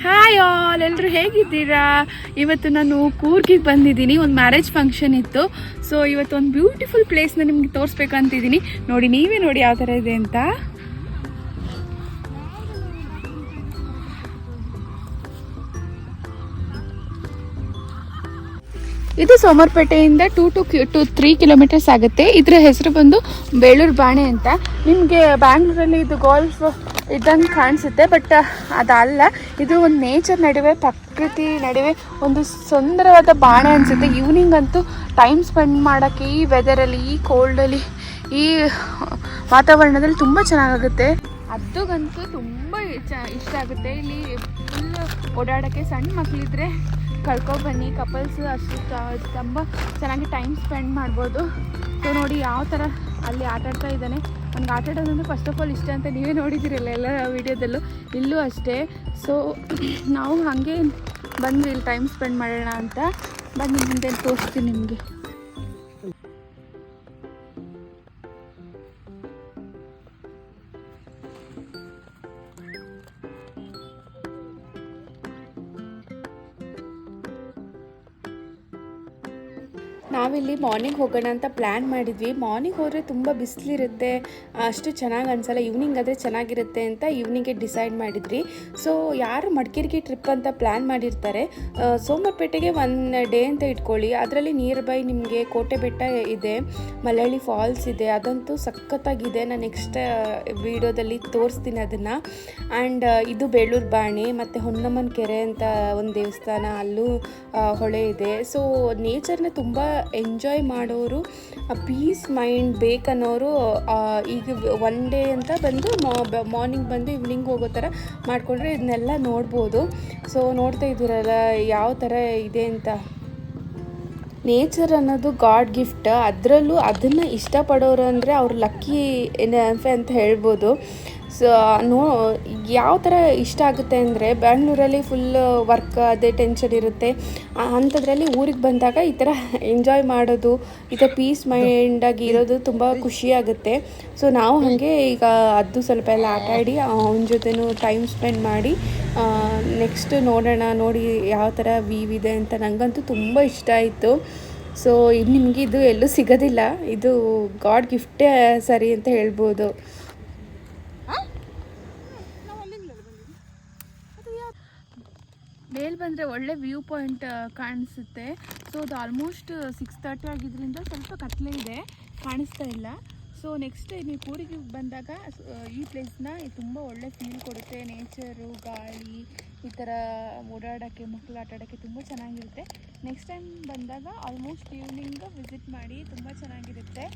Hi all, ಎಲ್ಲರೂ ಹೇಗಿದ್ದೀರಾ? ಇವತ್ತು ನಾನು ಕೂರ್ಗಿಗೆ ಬಂದಿದ್ದೀನಿ. ಒಂದು ಮ್ಯಾರೇಜ್ ಫಂಕ್ಷನ್ ಇತ್ತು. ಸೊ ಇವತ್ತು ಒಂದು ಬ್ಯೂಟಿಫುಲ್ ಪ್ಲೇಸ್ನ ನಿಮ್ಗೆ ತೋರಿಸ್ಬೇಕಂತಿದ್ದೀನಿ. ನೋಡಿ, ನೀವೇ ನೋಡಿ ಯಾವ ಥರ ಇದೆ ಅಂತ. ಇದು ಸೋಮರ್ಪೇಟೆಯಿಂದ 2 to 3 ಕಿಲೋಮೀಟರ್ಸ್ ಆಗುತ್ತೆ. ಇದರ ಹೆಸರು ಬಂದು ಬೇಳೂರು ಬಾಣೆ ಅಂತ. ನಿಮಗೆ ಬ್ಯಾಂಗ್ಳೂರಲ್ಲಿ ಇದು ಗಾಲ್ಫ್ ಇದ್ದಂಗೆ ಕಾಣಿಸುತ್ತೆ, ಬಟ್ ಅದಲ್ಲ. ಇದು ಒಂದು ನೇಚರ್ ನಡುವೆ, ಪ್ರಕೃತಿ ನಡುವೆ ಒಂದು ಸುಂದರವಾದ ಬಾಣೆ ಅನಿಸುತ್ತೆ. ಈವ್ನಿಂಗ್ ಅಂತೂ ಟೈಮ್ ಸ್ಪೆಂಡ್ ಮಾಡೋಕ್ಕೆ ಈ ವೆದರಲ್ಲಿ, ಈ ಕೋಲ್ಡಲ್ಲಿ, ಈ ವಾತಾವರಣದಲ್ಲಿ ತುಂಬ ಚೆನ್ನಾಗಾಗುತ್ತೆ. ಅದುಗಂತೂ ತುಂಬ ಇಷ್ಟ ಆಗುತ್ತೆ. ಇಲ್ಲಿ ಫುಲ್ ಓಡಾಡೋಕ್ಕೆ ಸಣ್ಣ ಮಕ್ಕಳಿದ್ರೆ ಕರ್ಕೊಬನ್ನಿ. ಕಪಲ್ಸ್ ಅಷ್ಟು ತುಂಬ ಚೆನ್ನಾಗಿ ಟೈಮ್ ಸ್ಪೆಂಡ್ ಮಾಡ್ಬೋದು. ಸೊ ನೋಡಿ ಯಾವ ಥರ ಅಲ್ಲಿ ಆಟಾಡ್ತಾ ಇದ್ದಾನೆ. ನನಗೆ ಆಟ ಆಡೋದಂದ್ರೆ ಫಸ್ಟ್ ಆಫ್ ಆಲ್ ಇಷ್ಟ ಅಂತ ನೀವೇ ನೋಡಿದ್ದೀರಲ್ಲ ಎಲ್ಲ ವೀಡಿಯೋದಲ್ಲೂ. ಇಲ್ಲೂ ಅಷ್ಟೇ. ಸೊ ನಾವು ಹಾಗೆ ಬಂದು ಇಲ್ಲಿ ಟೈಮ್ ಸ್ಪೆಂಡ್ ಮಾಡೋಣ ಅಂತ ಬಂದು ಮುಂದೆ ತೋರಿಸ್ತೀನಿ ನಿಮಗೆ. ನಾವಿಲ್ಲಿ ಮಾರ್ನಿಂಗ್ ಹೋಗೋಣ ಅಂತ ಪ್ಲ್ಯಾನ್ ಮಾಡಿದ್ವಿ. ಮಾರ್ನಿಂಗ್ ಹೋದರೆ ತುಂಬ ಬಿಸಿಲಿರುತ್ತೆ, ಅಷ್ಟು ಚೆನ್ನಾಗಿ ಅನಿಸಲ್ಲ. ಈವ್ನಿಂಗ್ ಆದರೆ ಚೆನ್ನಾಗಿರುತ್ತೆ ಅಂತ ಈವ್ನಿಂಗ್ಗೆ ಡಿಸೈಡ್ ಮಾಡಿದ್ವಿ. ಸೊ ಯಾರು ಮಡಿಕೇರಿಗೆ ಟ್ರಿಪ್ ಅಂತ ಪ್ಲ್ಯಾನ್ ಮಾಡಿರ್ತಾರೆ, ಸೋಮವಾರಪೇಟೆಗೆ 1 ಡೇ ಅಂತ ಇಟ್ಕೊಳ್ಳಿ. ಅದರಲ್ಲಿ ನಿಯರ್ ಬೈ ನಿಮಗೆ ಕೋಟೆ ಬೆಟ್ಟ ಇದೆ, ಮಲಯಾಳಿ ಫಾಲ್ಸ್ ಇದೆ. ಅದಂತೂ ಸಖತ್ತಾಗಿದೆ. ನಾನು ನೆಕ್ಸ್ಟ್ ವಿಡಿಯೋದಲ್ಲಿ ತೋರಿಸ್ತೀನಿ ಅದನ್ನು. ಆ್ಯಂಡ್ ಇದು ಬೇಳೂರು ಬಾಣೆ ಮತ್ತು ಹೊನ್ನಮ್ಮನ ಕೆರೆ ಅಂತ ಒಂದು ದೇವಸ್ಥಾನ, ಅಲ್ಲೂ ಹೊಳೆ ಇದೆ. ಸೊ ನೇಚರ್ನ ತುಂಬ ಎಂಜಾಯ್ ಮಾಡೋರು, ಪೀಸ್ ಮೈಂಡ್ ಬೇಕನ್ನೋರು ಈಗ 1 ಡೇ ಅಂತ ಬಂದು ಮಾರ್ನಿಂಗ್ ಬಂದು ಈವ್ನಿಂಗ್ ಹೋಗೋ ಥರ ಮಾಡಿಕೊಂಡ್ರೆ ಇದನ್ನೆಲ್ಲ ನೋಡ್ಬೋದು. ಸೊ ನೋಡ್ತಾ ಇದ್ದೀರಲ್ಲ ಯಾವ ಥರ ಇದೆ ಅಂತ. ನೇಚರ್ ಅನ್ನೋದು ಗಾಡ್ ಗಿಫ್ಟ್. ಅದರಲ್ಲೂ ಅದನ್ನು ಇಷ್ಟಪಡೋರು ಅಂದರೆ ಅವ್ರು ಲಕ್ಕಿ ಅಂತ ಹೇಳ್ಬೋದು. ಸೊ ಯಾವ ಥರ ಇಷ್ಟ ಆಗುತ್ತೆ ಅಂದರೆ, ಬ್ಯಾಂಗ್ಳೂರಲ್ಲಿ ಫುಲ್ ವರ್ಕ್ ಅದೇ ಟೆನ್ಷನ್ ಇರುತ್ತೆ. ಅಂಥದ್ರಲ್ಲಿ ಊರಿಗೆ ಬಂದಾಗ ಈ ಥರ ಎಂಜಾಯ್ ಮಾಡೋದು, ಈ ಥರ ಪೀಸ್ ಮೈಂಡಾಗಿ ಇರೋದು ತುಂಬ ಖುಷಿಯಾಗುತ್ತೆ. ಸೊ ನಾವು ಹಾಗೆ ಈಗ ಅದು ಸ್ವಲ್ಪ ಎಲ್ಲ ಆಟಾಡಿ ಅವನ ಜೊತೆನೂ ಟೈಮ್ ಸ್ಪೆಂಡ್ ಮಾಡಿ ನೆಕ್ಸ್ಟ್ ನೋಡೋಣ. ನೋಡಿ ಯಾವ ಥರ ವ್ಯೂ ಇದೆ ಅಂತ. ನನಗಂತೂ ತುಂಬ ಇಷ್ಟ ಆಯಿತು. ಸೊ ನಿಮಗೆ ಇದು ಎಲ್ಲೂ ಸಿಗೋದಿಲ್ಲ. ಇದು ಗಾಡ್ ಗಿಫ್ಟೇ ಸರಿ ಅಂತ ಹೇಳ್ಬೋದು. ಮೇಲೆ ಬಂದರೆ ಒಳ್ಳೆ ವ್ಯೂ ಪಾಯಿಂಟ್ ಕಾಣಿಸುತ್ತೆ. ಸೊ ಅದು ಆಲ್ಮೋಸ್ಟ್ 6:30 ಆಗಿದ್ದರಿಂದ ಸ್ವಲ್ಪ ಕತ್ಲೆ ಇದೆ, ಕಾಣಿಸ್ತಾ ಇಲ್ಲ. ಸೊ ನೆಕ್ಸ್ಟ್ ನೀವು ಕೂರಿಗೆ ಬಂದಾಗ ಈ ಪ್ಲೇಸ್ನ ತುಂಬ ಒಳ್ಳೆ ಫೀಲ್ ಕೊಡುತ್ತೆ. ನೇಚರು, ಗಾಳಿ, ಈ ಥರ ಓಡಾಡೋಕ್ಕೆ, ಮಕ್ಕಳು ಆಟ ಆಡೋಕ್ಕೆ ತುಂಬ ಚೆನ್ನಾಗಿರುತ್ತೆ. ನೆಕ್ಸ್ಟ್ ಟೈಮ್ ಬಂದಾಗ ಆಲ್ಮೋಸ್ಟ್ ಈವ್ನಿಂಗ್ ವಿಸಿಟ್ ಮಾಡಿ, ತುಂಬ ಚೆನ್ನಾಗಿರುತ್ತೆ.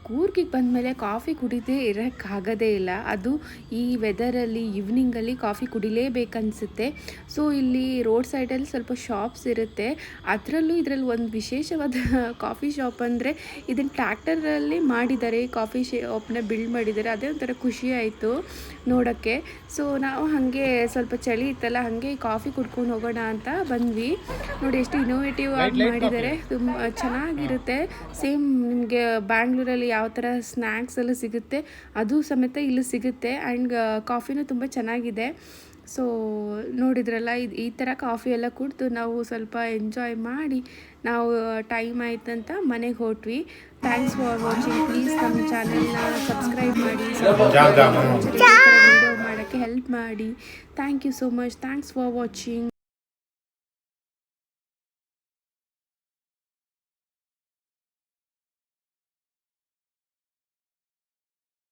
ಕೂರ್ಗಿಗೆ ಬಂದಮೇಲೆ ಕಾಫಿ ಕುಡಿದೇ ಇರೋಕ್ಕಾಗೋದೇ ಇಲ್ಲ. ಅದು ಈ ವೆದರಲ್ಲಿ ಈವ್ನಿಂಗಲ್ಲಿ ಕಾಫಿ ಕುಡಿಲೇಬೇಕನ್ಸುತ್ತೆ. ಸೊ ಇಲ್ಲಿ ರೋಡ್ ಸೈಡಲ್ಲಿ ಸ್ವಲ್ಪ ಶಾಪ್ಸ್ ಇರುತ್ತೆ. ಅದರಲ್ಲೂ ಇದರಲ್ಲಿ ಒಂದು ವಿಶೇಷವಾದ ಕಾಫಿ ಶಾಪ್ ಅಂದರೆ, ಇದನ್ನು ಟ್ರ್ಯಾಕ್ಟರಲ್ಲಿ ಮಾಡಿದ್ದಾರೆ, ಕಾಫಿ ಶಾಪ್ನ ಬಿಲ್ಡ್ ಮಾಡಿದ್ದಾರೆ. ಅದೇ ಒಂಥರ ಖುಷಿ ಆಯಿತು ನೋಡೋಕ್ಕೆ. ಸೊ ನಾವು ಹಾಗೆ ಸ್ವಲ್ಪ ಚಳಿ ಇತ್ತಲ್ಲ, ಹಾಗೆ ಕಾಫಿ ಕುಡ್ಕೊಂಡು ಹೋಗೋಣ ಅಂತ ಬಂದ್ವಿ. ನೋಡಿ ಎಷ್ಟು ಇನೋವೇಟಿವ್ ಆಗಿ ಮಾಡಿದ್ದಾರೆ, ತುಂಬ ಚೆನ್ನಾಗಿರುತ್ತೆ. ಸೇಮ್ ನಿಮಗೆ ಬ್ಯಾಂಗ್ಳೂರಲ್ಲಿ ಯಾವ ಥರ ಸ್ನ್ಯಾಕ್ಸ್ ಎಲ್ಲ ಸಿಗುತ್ತೆ ಅದು ಸಮೇತ ಇಲ್ಲಿ ಸಿಗುತ್ತೆ. ಆ್ಯಂಡ್ ಕಾಫಿನೂ ತುಂಬ ಚೆನ್ನಾಗಿದೆ. ಸೊ ನೋಡಿದ್ರಲ್ಲ, ಈ ಥರ ಕಾಫಿ ಎಲ್ಲ ಕುಡಿದು ನಾವು ಸ್ವಲ್ಪ ಎಂಜಾಯ್ ಮಾಡಿ ನಾವು ಟೈಮ್ ಆಯ್ತಂತ ಮನೆಗೆ ಹೊರಟ್ವಿ. Thanks for watching. ಪ್ಲೀಸ್ ನಮ್ಮ ಚಾನೆಲ್ನ ಸಬ್ಸ್ಕ್ರೈಬ್ ಮಾಡಿ, ವಿಡಿಯೋ ಮಾಡೋಕ್ಕೆ ಹೆಲ್ಪ್ ಮಾಡಿ. Thank you so much. Thanks for watching.